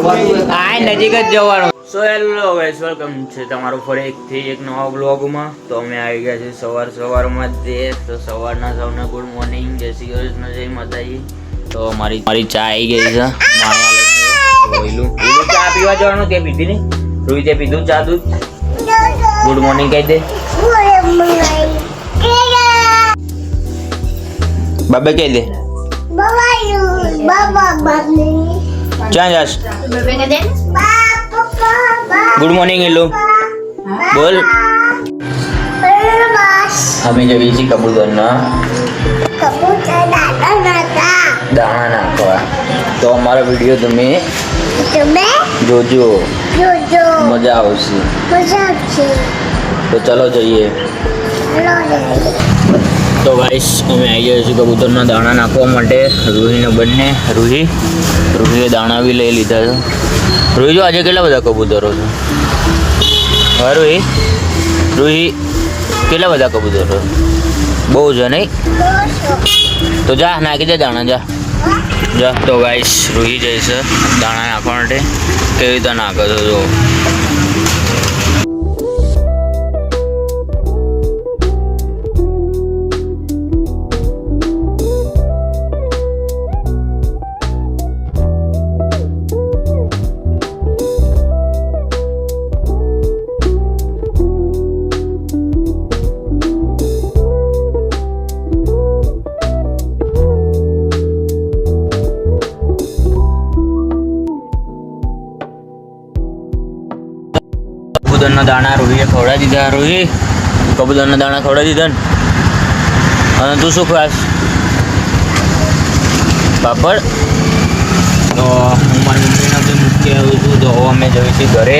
આ નજીક જ જવાનું. સો હેલો ગાઈસ, વેલકમ છે તમારું ફરી એક નવા બ્લોગમાં. તો અમે આવી ગયા છે સવારમાં જ. તો સવારના સૌને ગુડ મોર્નિંગ, જય શ્રી કૃષ્ણ, જય માતાજી. તો મારી ચા આવી ગઈ છે. રોઈલું ચા પીવા જવાનું, તે પીધી નહીં? રોઈ તે પીધું ચા દૂધ? ગુડ મોર્નિંગ કહી દે. બાબા કહી દે. ક્યાં જાશ? ગુડ મોર્નિંગ હેલો બોલ. અમે જઈએ છીએ કબૂતરના દાણા નાખવા. તો અમારો વિડીયો તમે જોજો, મજા આવશે. તો ચલો જઈએ. તો ગાઈસ અમે આવી ગયા છીએ કબૂતરના દાણા નાખવા માટે. રૂહીને બંને રૂહીએ દાણા બી લઈ લીધા છે. રૂહી જો આજે કેટલા બધા કબૂતરો છે? હા રૂહી કેટલા બધા કબૂતરો? બહુ છે નહીં? તો જા નાખી દે દાણા, જા. તો ગાઈસ રૂહી જાય છે દાણા નાખવા માટે. કેવી રીતે નાખો છો જો. કબૂતરના દાણા રૂહીએ ખવડાવી દીધા. રૂહી કબૂતરના દાણા ખવડાવી દીધા ને? અને તું શું ખાસ? પાપડ. તો હું મારી મમ્મીને બી મૂકી આવ્યો છું. તો અમે જઈએ છીએ ઘરે,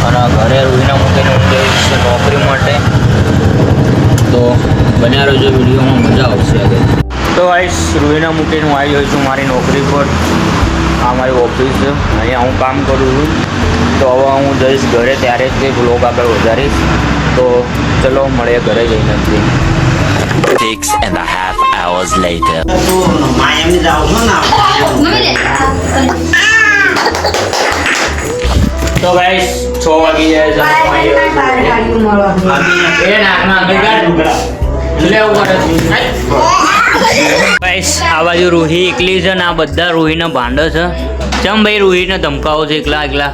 અને ઘરે રૂહીને મૂકીને હું જઈશ નોકરી માટે. તો બન્યા રહેજો વિડીયોમાં, મજા આવશે આગળ. તો આવીશ રૂહીને મૂકીને હું આવી ગયો છું મારી નોકરી પર. આ મારી ઓફિસ છે, અહીંયા હું કામ કરું છું. તો હવે હું જઈશ ઘરે, ત્યારે જ કંઈ બ્લોગ આગળ વધારીશ. તો ચલો મળીએ ઘરે જઈને. 6.5 hours later. તો ગાઈસ 6 વાગી જાય છે. ગાઈસ આ બાજુ રૂહી એકલી છે ને આ બધા રૂહીને ભાંડે છે. ચમ ભાઈ રૂહીને ધમકાવો છે એકલા?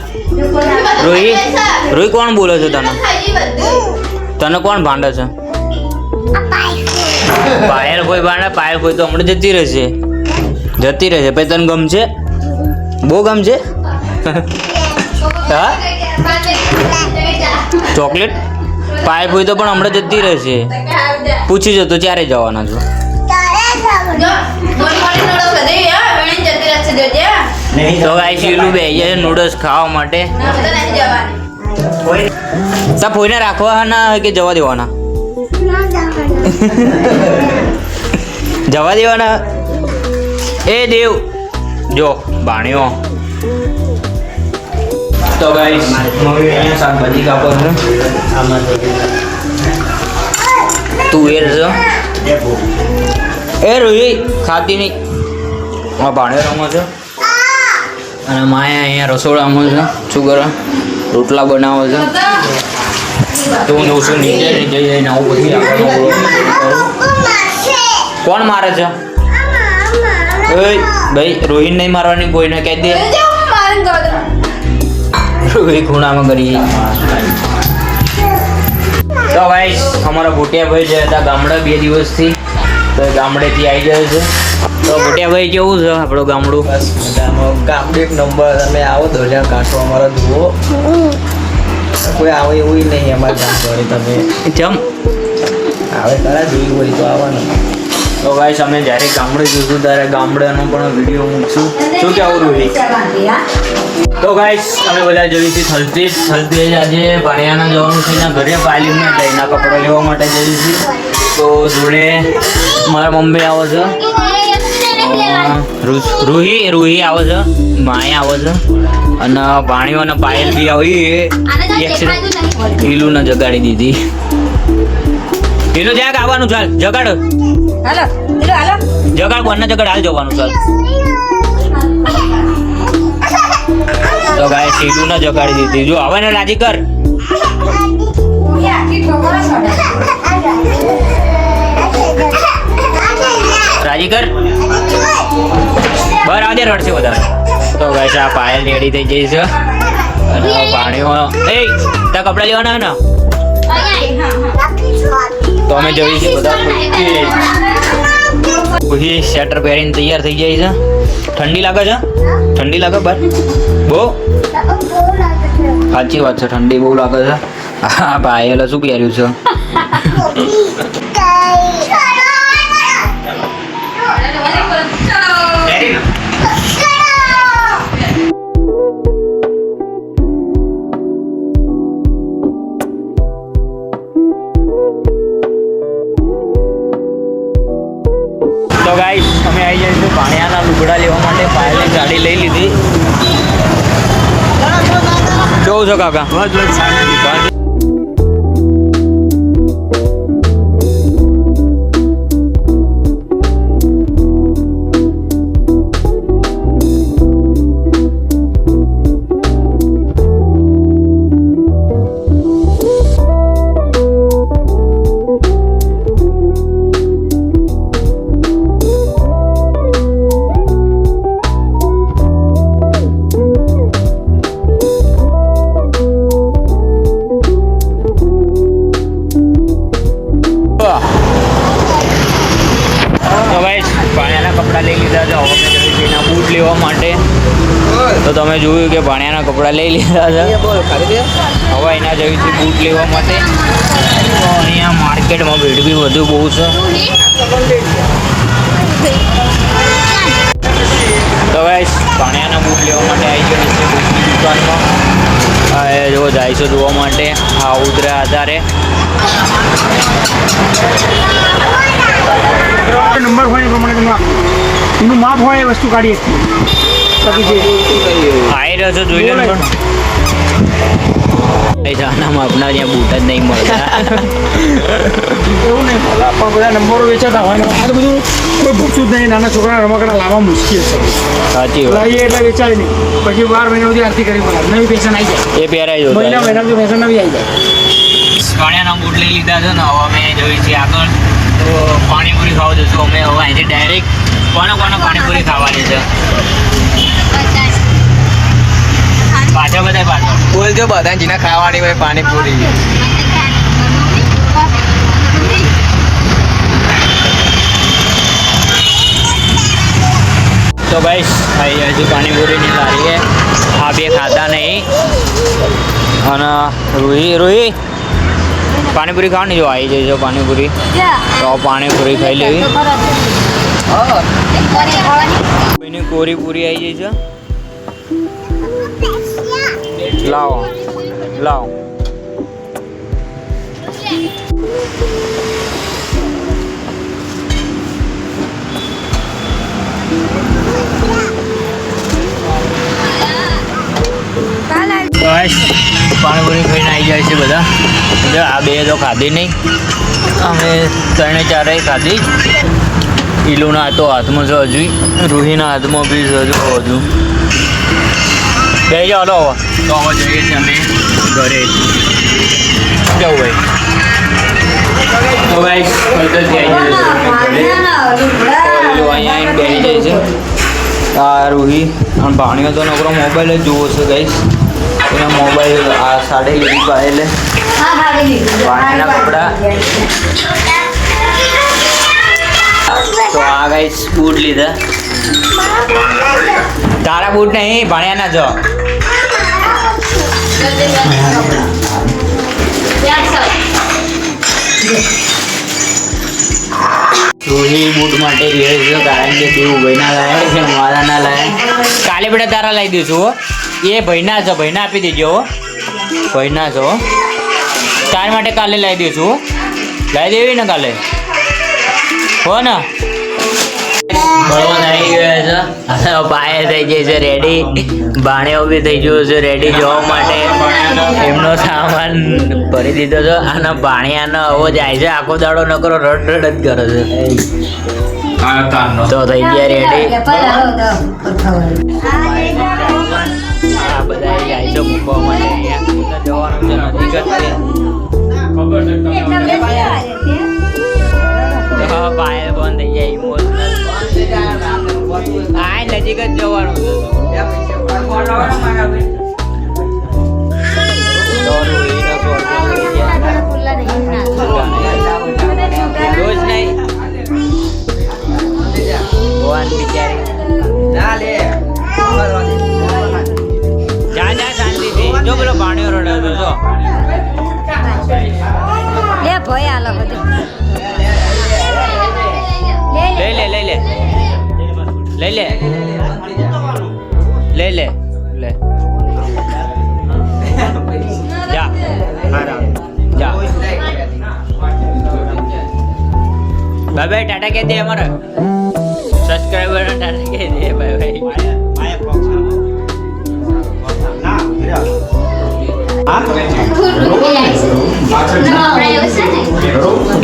રૂહી કોણ બોલે છે તને? કોણ ભાંડે છે? પાયલ કોઈ ભાંડે? પાયલ કોઈ તો હમણાં જતી રહેશે. પછી તને ગમશે? બહુ ગમશે? હા ચોકલેટ? પાયલ કોઈ તો પણ હમણાં જતી રહેશે. પૂછી જતો ક્યારે જવાના છો? તો ગાઈસ ઈલું બે જાય નૂડલ્સ ખાવા માટે. તા ફોઈને રાખવાના કે જવા દેવાના? જવા દેવાના. એ દેવ જો ભાણ્યો. તો ગાઈસ મમ્મી અહીંયા શાકભાજી કાપો છે. તુવેર છે. એ રોહી ખાતી નહીં. ભાણ્યો રમો છે. અને માયા અહીંયા રસોડામાં છે. શું કરો? રોટલા બનાવો છે. તો હું જઉં છું નીચે જઈને આવું પછી કોણ મારે છે? ભાઈ રોહિત નહીં મારવાની, કોઈને કહી દે. રોહિત ખૂણામાં કરી. તો ભાઈ અમારા ભૂટિયાભાઈ જે હતા ગામડે 2 દિવસથી, તો ગામડેથી આવી જાય છે. તો ભૂટિયાભાઈ કેવું છે આપણું ગામડું? ગામડું એક નંબર. તમે આવો ધોલિયા કાંઠો અમારા જુઓ. કોઈ આવે એવું નહીં અમારા ગામ જોડે. તમે જેમ આવે ખરા જોયું હોય તો આવવાનું. તો ગાઈસ અમે જ્યારે ગામડે જઈશું ત્યારે ગામડાનો પણ વિડીયો મૂકશું. શું કેવું રૂહી? તો ગાઈસ અમે બધા જઈએ છીએ થલતેજ. આજે ભાણિયાના જવાનું છે એના ઘરે. પાયલીને લઈને કપડાં લેવા માટે જઈએ છીએ. તો જોડે મારા મમ્મી આવે છે, રૂહી આવે છે, માયા આવે છે, અને ભાણિયો અને પાયલ બી આવી. ઈલુને જગાડી દીધી. ઈલુ જ્યાં આવવાનું ચાલ જગાડ. હાલો જગાડ, બંને જગાડ હાલ જવાનું ચાલ. તો ગાય સીધું ન જગાડી દીધી. જો હવે ને રાજી કર. રાજી કર. બહાર આવજે, રડશે વધારે. તો ગાય આ પાયલ રેડી થઈ જઈ છે. અને પાણીમાં એ તારા કપડા લેવાના હે ને, તો અમે જોઈશું બધા ખુશી સ્વેટર પહેરીને તૈયાર થઈ જાય છે. ઠંડી લાગે છે? ઠંડી લાગે બહાર બહુ? સાચી વાત છે, ઠંડી બહુ લાગે છે. હા પાયલે શું પહેર્યું છે? તો ગાઈસ અમે આવી જઈશું ભાણિયાના લુગડા લેવા માટે. પાયલની ગાડી લઈ લીધી. જોઉં છો કાકા? કપડા લઈ લીધા છે. હવે મેં જઈશું એના બૂટ લેવા માટે. તો તમે જોયું કે ભાણિયાના કપડા લઈ લીધા છે. હવે એના જઈશું બૂટ લેવા માટે. તો અહીંયા માર્કેટમાં ભીડ બી વધુ બહુ છે. તો ગાઈસ ભાણિયાના બૂટ લેવા માટે આવી ગયો છે બૂટની દુકાનમાં. જો જઈશું જોવા માટે. હા ઉતર્યા આધારે નંબર હોય એ પ્રમાણે એનું માપ હોય એ વસ્તુ કાઢીએ આવી રહ્યો છો જોઈ લો. આના માપના ત્યાં બૂટ જ નહીં મળતા. એવું નહીં પણ બધા નંબરો વેચાતા હોય ને આ તો બધું કોઈ ભૂખતું જ નહીં. નાના છોકરા રમકડા લાવવા મુશ્કેલ છે. સાચી વાત. લાવીએ એટલે વેચાય નહીં. પછી 12 મહિના સુધી આરતી કરી પડે. નવી પેશન આવી જાય. એ પહેરાઈ જો મહિના સુધી પેશન નવી આવી જાય. ભાણિયાના બૂટ લઈ લીધા છે ને હવે અમે જોઈ છીએ આગળ. તો પાણીપુરી ખાવા જશું અમે હવે અહીંથી ડાયરેક્ટ. કોને પાણીપુરી ખાવાની છે? પાછળ બધા પાછળ બોલજો બધા જેને ખાવાની હોય પાણીપુરી. તો ભાઈ આવી જાય છે પાણીપુરીની લારી છે. આ બે ખાતા નહીં. અને રૂહી પાણીપુરી ખાવાની જો આવી જાય છે પાણીપુરી. તો પાણીપુરી ખાઈ લેવી. કોઈની કોરી પૂરી આવી જાય છે. લાવો લાવો. પાણીપુરી ખાઈને આવી જાય છે બધા. આ બે તો ખાધી નહીં. અમે 3-4 ખાધી. ઈલુના તો હાથમાં છે હજુ. રૂહીના હાથમાં બી છે હજુ. બે જાઓ લો. તો હવે જઈએ છીએ અમે ઘરે. કેવું ભાઈ? તો ભાઈ અહીંયા આવીને બેસી જાય છે. આ રૂહી અને ભાણીઓ તો નકરો મોબાઈલ જ જોવો છે ગાઈસ. એના મોબાઈલ આ સાડે લીધી પાયેલે ભાણીના કપડા. તો આ ગાઈસ બૂટ લીધા. તારા બૂટ નહીં ભાણિયાના જો. રૂહી બૂટ માટે રહે છે કારણ કે તેવું ભાઈના લાયા છે મારા ના લાયા. કાલે બેટા તારા લાવી દઈશું હો. એ ભાઈના છો, ભાઈના આપી દેજો હો. ભાઈના છો તાર માટે કાલે લાવી દઈશું. લાવી દેવી ને કાલે હો ને. બળવાન આવી ગયા છે. પાયે થઈ જાય છે રેડી. ભાણિયો બી થઈ ગયો છે રેડી જવા માટે. એમનો સામાન ભરી દીધો છે. અને ભાણિયાનો હવે જાય છે આખો દાડો નકરો રડ જ કરે છે. તો થઈ ગયા રેડી. આ બધા માંગવા માટે અહીંયા જવાનું છે નજીક જ છે ખબર છે તમને તો પાયલ બંધ થઈ જાય ઇમોશનલ આ નજીક જ જવાનું છે રોજ નહીં ભગવાન બિચારી જા શાંતિથી જો પેલો પાણીઓ રડ્યો હતો જો લે ભય આલો બધું લઈ લે લઈ લે લઈ લે લઈ લે લે જા જા બાય બાય ટાટા કહી દે અમારા સબસ્ક્રાઈબર ટાટા કહી દે બાય બાય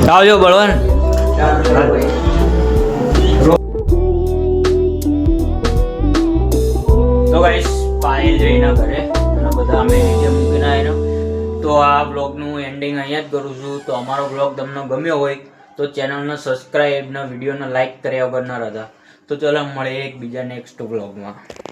આવજો બળવન તો ગાઈસ પાયલ જઈને ઘરે અને બધા અમે નીચે મૂકીને આવ્યા તો આ બ્લોગનું એન્ડિંગ અહીંયા જ કરું છું તો અમારો બ્લોગ તમને ગમ્યો હોય તો ચેનલને સબસ્ક્રાઈબ ને વિડીયોને લાઈક કર્યા વગર ન રહેતા તો ચલો મળીએ એક બીજા નેક્સ્ટ બ્લોગમાં